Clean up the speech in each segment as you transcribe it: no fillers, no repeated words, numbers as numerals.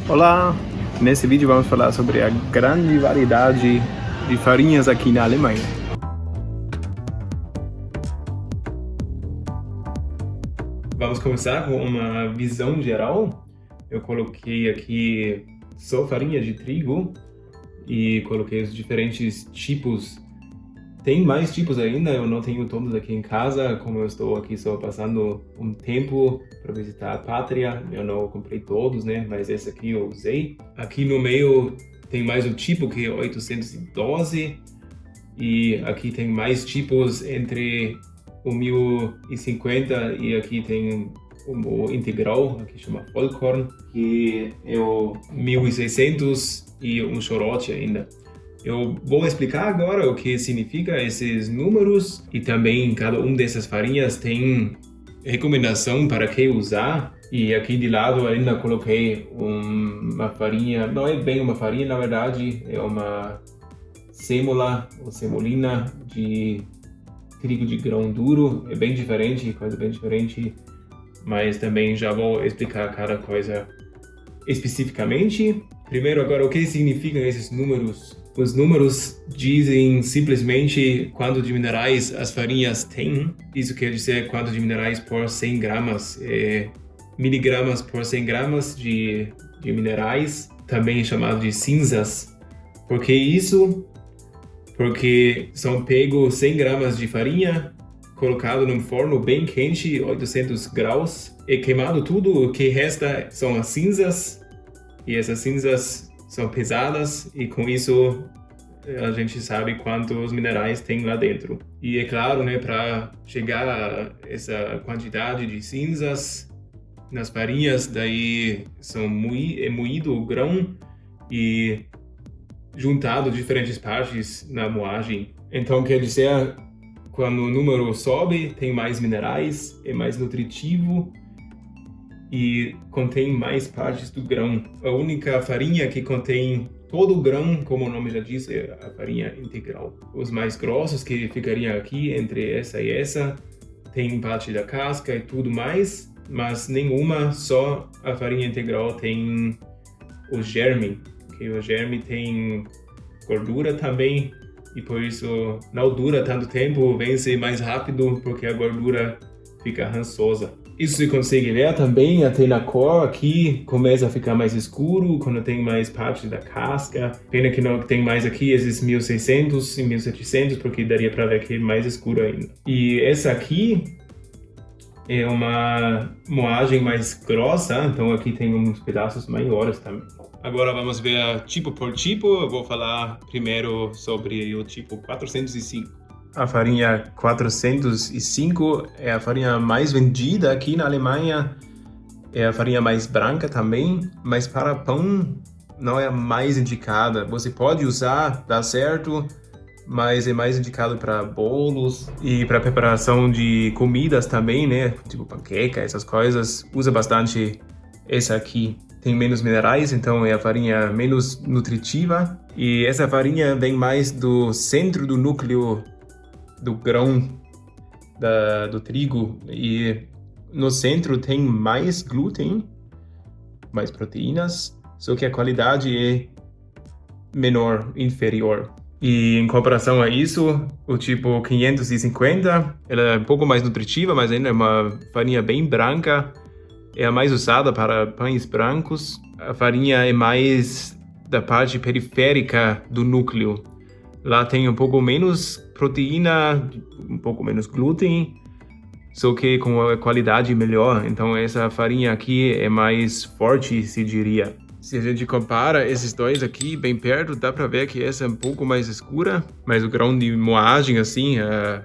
Olá! Nesse vídeo vamos falar sobre a grande variedade de farinhas aqui na Alemanha. Vamos começar com uma visão geral. Eu coloquei aqui só farinha de trigo e coloquei os diferentes tipos. Tem mais tipos ainda, eu não tenho todos aqui em casa, como eu estou aqui só passando um tempo para visitar a pátria, eu não comprei todos, né? Mas esse aqui eu usei. Aqui no meio tem mais um tipo que é 812 e aqui tem mais tipos entre o 1050 e aqui tem o integral, aqui chama Vollkorn, que é o 1600 e um chorote ainda. Eu vou explicar agora o que significa esses números e também cada uma dessas farinhas tem recomendação para que usar. E aqui de lado ainda coloquei uma farinha, não é bem uma farinha na verdade, é uma sêmola ou semolina de trigo de grão duro, é bem diferente, coisa bem diferente, mas também já vou explicar cada coisa especificamente. Primeiro agora, o que significam esses números? Os números dizem simplesmente quanto de minerais as farinhas têm. Isso quer dizer quanto de minerais por 100 gramas. Miligramas por 100 gramas de minerais, também chamado de cinzas. Por que isso? Porque são pegos 100 gramas de farinha, colocado num forno bem quente, 800 graus, e queimado tudo. O que resta são as cinzas, e essas cinzas são pesadas e com isso a gente sabe quantos minerais tem lá dentro. E é claro, né, para chegar a essa quantidade de cinzas nas farinhas, daí é moído o grão e juntado diferentes partes na moagem. Então quer dizer, quando o número sobe, tem mais minerais, é mais nutritivo e contém mais partes do grão. A única farinha que contém todo o grão, como o nome já diz, é a farinha integral. Os mais grossos que ficariam aqui, entre essa e essa, tem parte da casca e tudo mais, mas nenhuma, só a farinha integral tem o germe, que o germe tem gordura também, e por isso não dura tanto tempo, vence mais rápido, porque a gordura fica rançosa. Isso se consegue ver também até na cor, aqui começa a ficar mais escuro quando tem mais parte da casca. Pena que não tem mais aqui esses 1600 e 1700, porque daria para ver que é mais escuro ainda. E essa aqui é uma moagem mais grossa, então aqui tem uns pedaços maiores também. Agora vamos ver tipo por tipo. Eu vou falar primeiro sobre o tipo 405. A farinha 405 é a farinha mais vendida aqui na Alemanha. É a farinha mais branca também, mas para pão não é a mais indicada. Você pode usar, dá certo, mas é mais indicado para bolos e para preparação de comidas também, né? Tipo panqueca, essas coisas. Usa bastante essa aqui. Tem menos minerais, então é a farinha menos nutritiva. E essa farinha vem mais do centro do núcleo do grão do trigo. E no centro tem mais glúten, mais proteínas, só que a qualidade é menor, inferior. E em comparação a isso, o tipo 550, ela é um pouco mais nutritiva, mas ainda é uma farinha bem branca. É a mais usada para pães brancos. A farinha é mais da parte periférica do núcleo. Lá tem um pouco menos proteína, um pouco menos glúten, só que com a qualidade melhor. Então essa farinha aqui é mais forte, se diria. Se a gente compara esses dois aqui bem perto, dá para ver que essa é um pouco mais escura, mas o grão de moagem, assim, a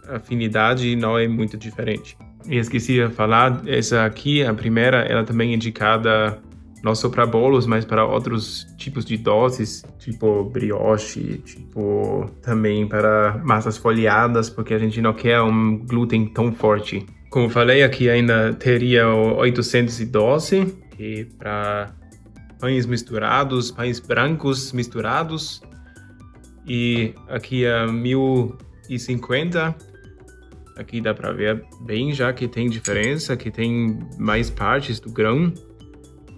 afinidade não é muito diferente. E esqueci de falar, essa aqui, a primeira, ela também é indicada não só para bolos, mas para outros tipos de doces, tipo brioche, tipo também para massas folhadas, porque a gente não quer um glúten tão forte. Como falei, aqui ainda teria o 812, que é para pães misturados, pães brancos misturados. E aqui é 1050. Aqui dá para ver bem já que tem diferença, que tem mais partes do grão.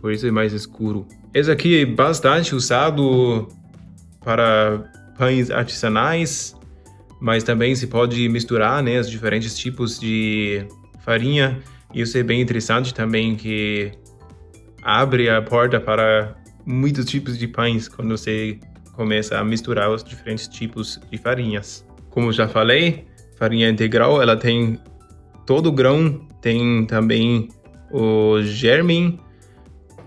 por isso é mais escuro. Esse aqui é bastante usado para pães artesanais, mas também se pode misturar, né, os diferentes tipos de farinha. Isso é bem interessante também, que abre a porta para muitos tipos de pães quando você começa a misturar os diferentes tipos de farinhas. Como já falei, farinha integral, ela tem todo o grão, tem também o germe,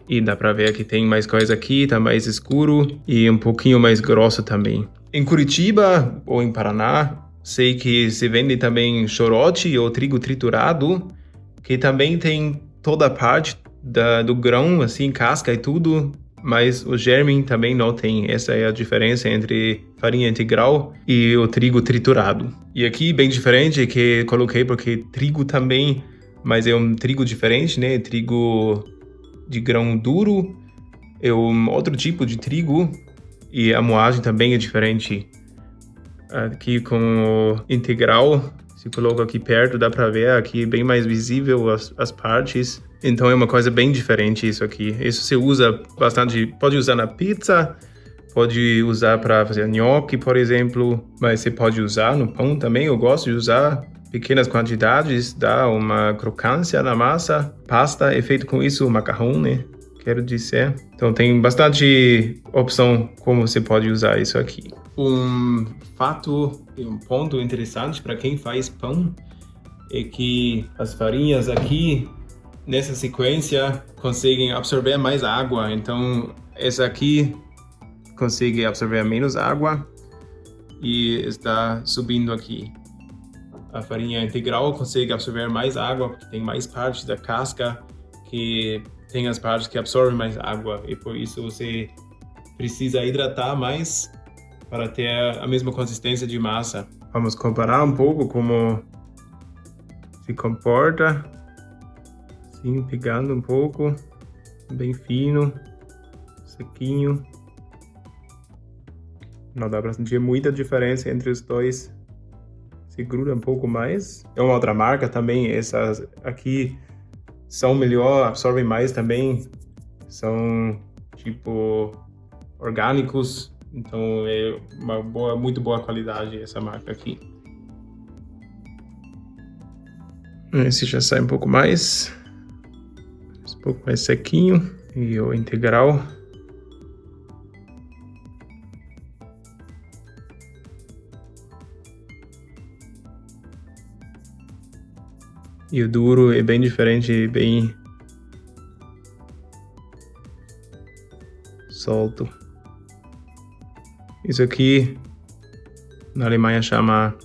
e dá para ver que tem mais coisa aqui, tá mais escuro e um pouquinho mais grosso também. Em Curitiba ou em Paraná, sei que se vende também chorote ou trigo triturado, que também tem toda a parte do grão, assim, casca e tudo, mas o germe também não tem. Essa é a diferença entre farinha integral e o trigo triturado. E aqui, bem diferente, que coloquei porque trigo também, mas é um trigo diferente, né? Trigo de grão duro, é um outro tipo de trigo e a moagem também é diferente. Aqui com o integral, se coloca aqui perto, dá para ver aqui bem mais visível as partes. Então é uma coisa bem diferente isso aqui. Isso se usa bastante, pode usar na pizza, pode usar para fazer nhoque, por exemplo, mas você pode usar no pão também. Eu gosto de usar pequenas quantidades, dá uma crocância na massa. Pasta é feito com isso, macarrão, né? Quero dizer. Então tem bastante opção como você pode usar isso aqui. Um fato e um ponto interessante para quem faz pão é que as farinhas aqui nessa sequência conseguem absorver mais água. Então essa aqui consegue absorver menos água e está subindo aqui. A farinha integral consegue absorver mais água porque tem mais partes da casca que tem as partes que absorvem mais água e por isso você precisa hidratar mais para ter a mesma consistência de massa. Vamos comparar um pouco como se comporta. Sim, pegando um pouco, bem fino, sequinho. Não dá para sentir muita diferença entre os dois. Se gruda um pouco mais. É uma outra marca também, essas aqui são melhor, absorvem mais também. São tipo orgânicos, então é muito boa qualidade essa marca aqui. Esse já sai um pouco mais sequinho. E o integral. E o duro é bem diferente, bem solto. Isso aqui na Alemanha chama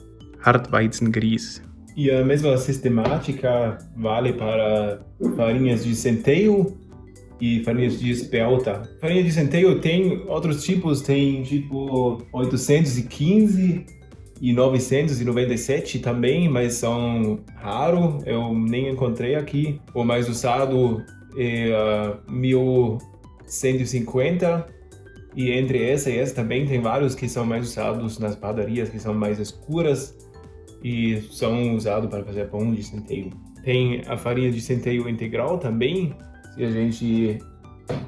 Hartweizengrieß. E a mesma sistemática vale para farinhas de centeio e farinhas de espelta. Farinha de centeio tem outros tipos, tem tipo 815 e 997 também, mas são raros, eu nem encontrei aqui. O mais usado é 1150, e entre essa e essa também tem vários que são mais usados nas padarias, que são mais escuras e são usados para fazer pão de centeio. Tem a farinha de centeio integral também. Se a gente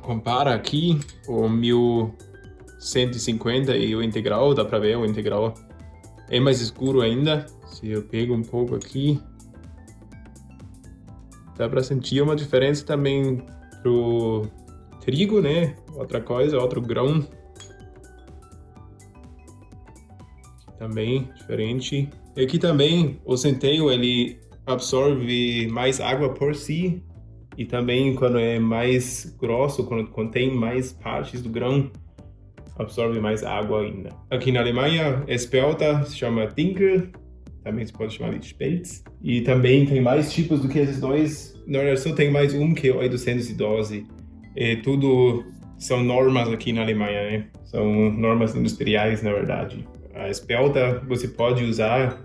compara aqui o 1150 e o integral, dá para ver o integral é mais escuro ainda. Se eu pego um pouco aqui, dá para sentir uma diferença também pro trigo, né? Outra coisa, outro grão. Também diferente. E aqui também o centeio ele absorve mais água por si. E também quando é mais grosso, quando contém mais partes do grão, absorve mais água ainda. Aqui na Alemanha, espelta se chama Dinkel, também se pode chamar de Spelz. E também tem mais tipos do que esses dois. Na verdade, só tem mais um que é 812. E tudo são normas aqui na Alemanha, né? São normas industriais, na verdade. A espelta você pode usar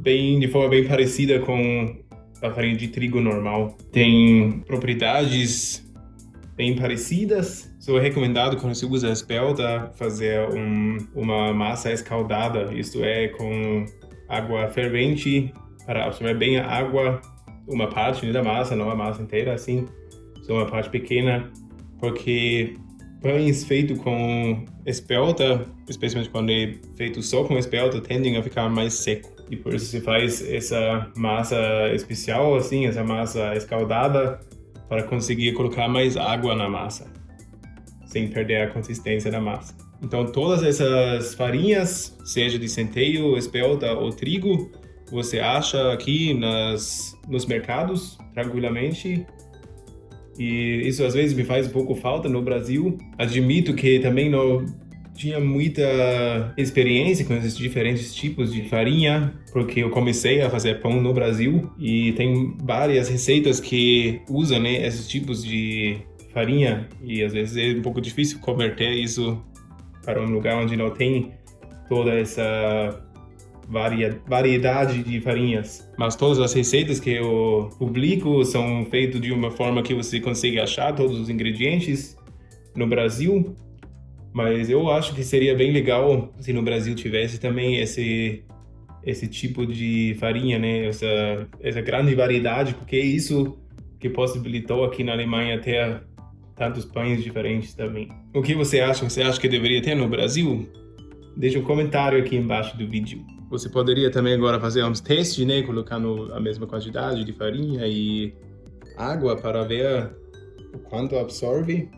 de forma bem parecida com a farinha de trigo normal. Tem propriedades bem parecidas. Só é recomendado quando você usa a espelta fazer uma massa escaldada, isto é, com água fervente para absorver bem a água, uma parte da massa, não a massa inteira, assim. só uma parte pequena, porque pães feitos com espelta, especialmente quando é feito só com espelta, tendem a ficar mais seco. E por isso se faz essa massa especial, assim, essa massa escaldada, para conseguir colocar mais água na massa, sem perder a consistência da massa. Então todas essas farinhas, seja de centeio, espelta ou trigo, você acha aqui nos mercados tranquilamente. E isso às vezes me faz um pouco falta no Brasil. Admito que também não tinha muita experiência com esses diferentes tipos de farinha, porque eu comecei a fazer pão no Brasil e tem várias receitas que usam, né, esses tipos de farinha, e às vezes é um pouco difícil converter isso para um lugar onde não tem toda essa variedade de farinhas. Mas todas as receitas que eu publico são feitas de uma forma que você consegue achar todos os ingredientes no Brasil. Mas eu acho que seria bem legal se no Brasil tivesse também esse tipo de farinha, né? Essa grande variedade, porque é isso que possibilitou aqui na Alemanha ter tantos pães diferentes também. O que você acha? Você acha que deveria ter no Brasil? Deixa um comentário aqui embaixo do vídeo. Você poderia também agora fazer uns testes, né? Colocando a mesma quantidade de farinha e água para ver o quanto absorve.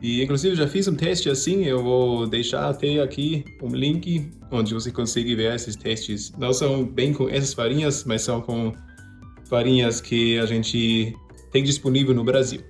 E inclusive já fiz um teste assim, eu vou deixar até aqui um link onde você consegue ver esses testes. Não são bem com essas farinhas, mas são com farinhas que a gente tem disponível no Brasil.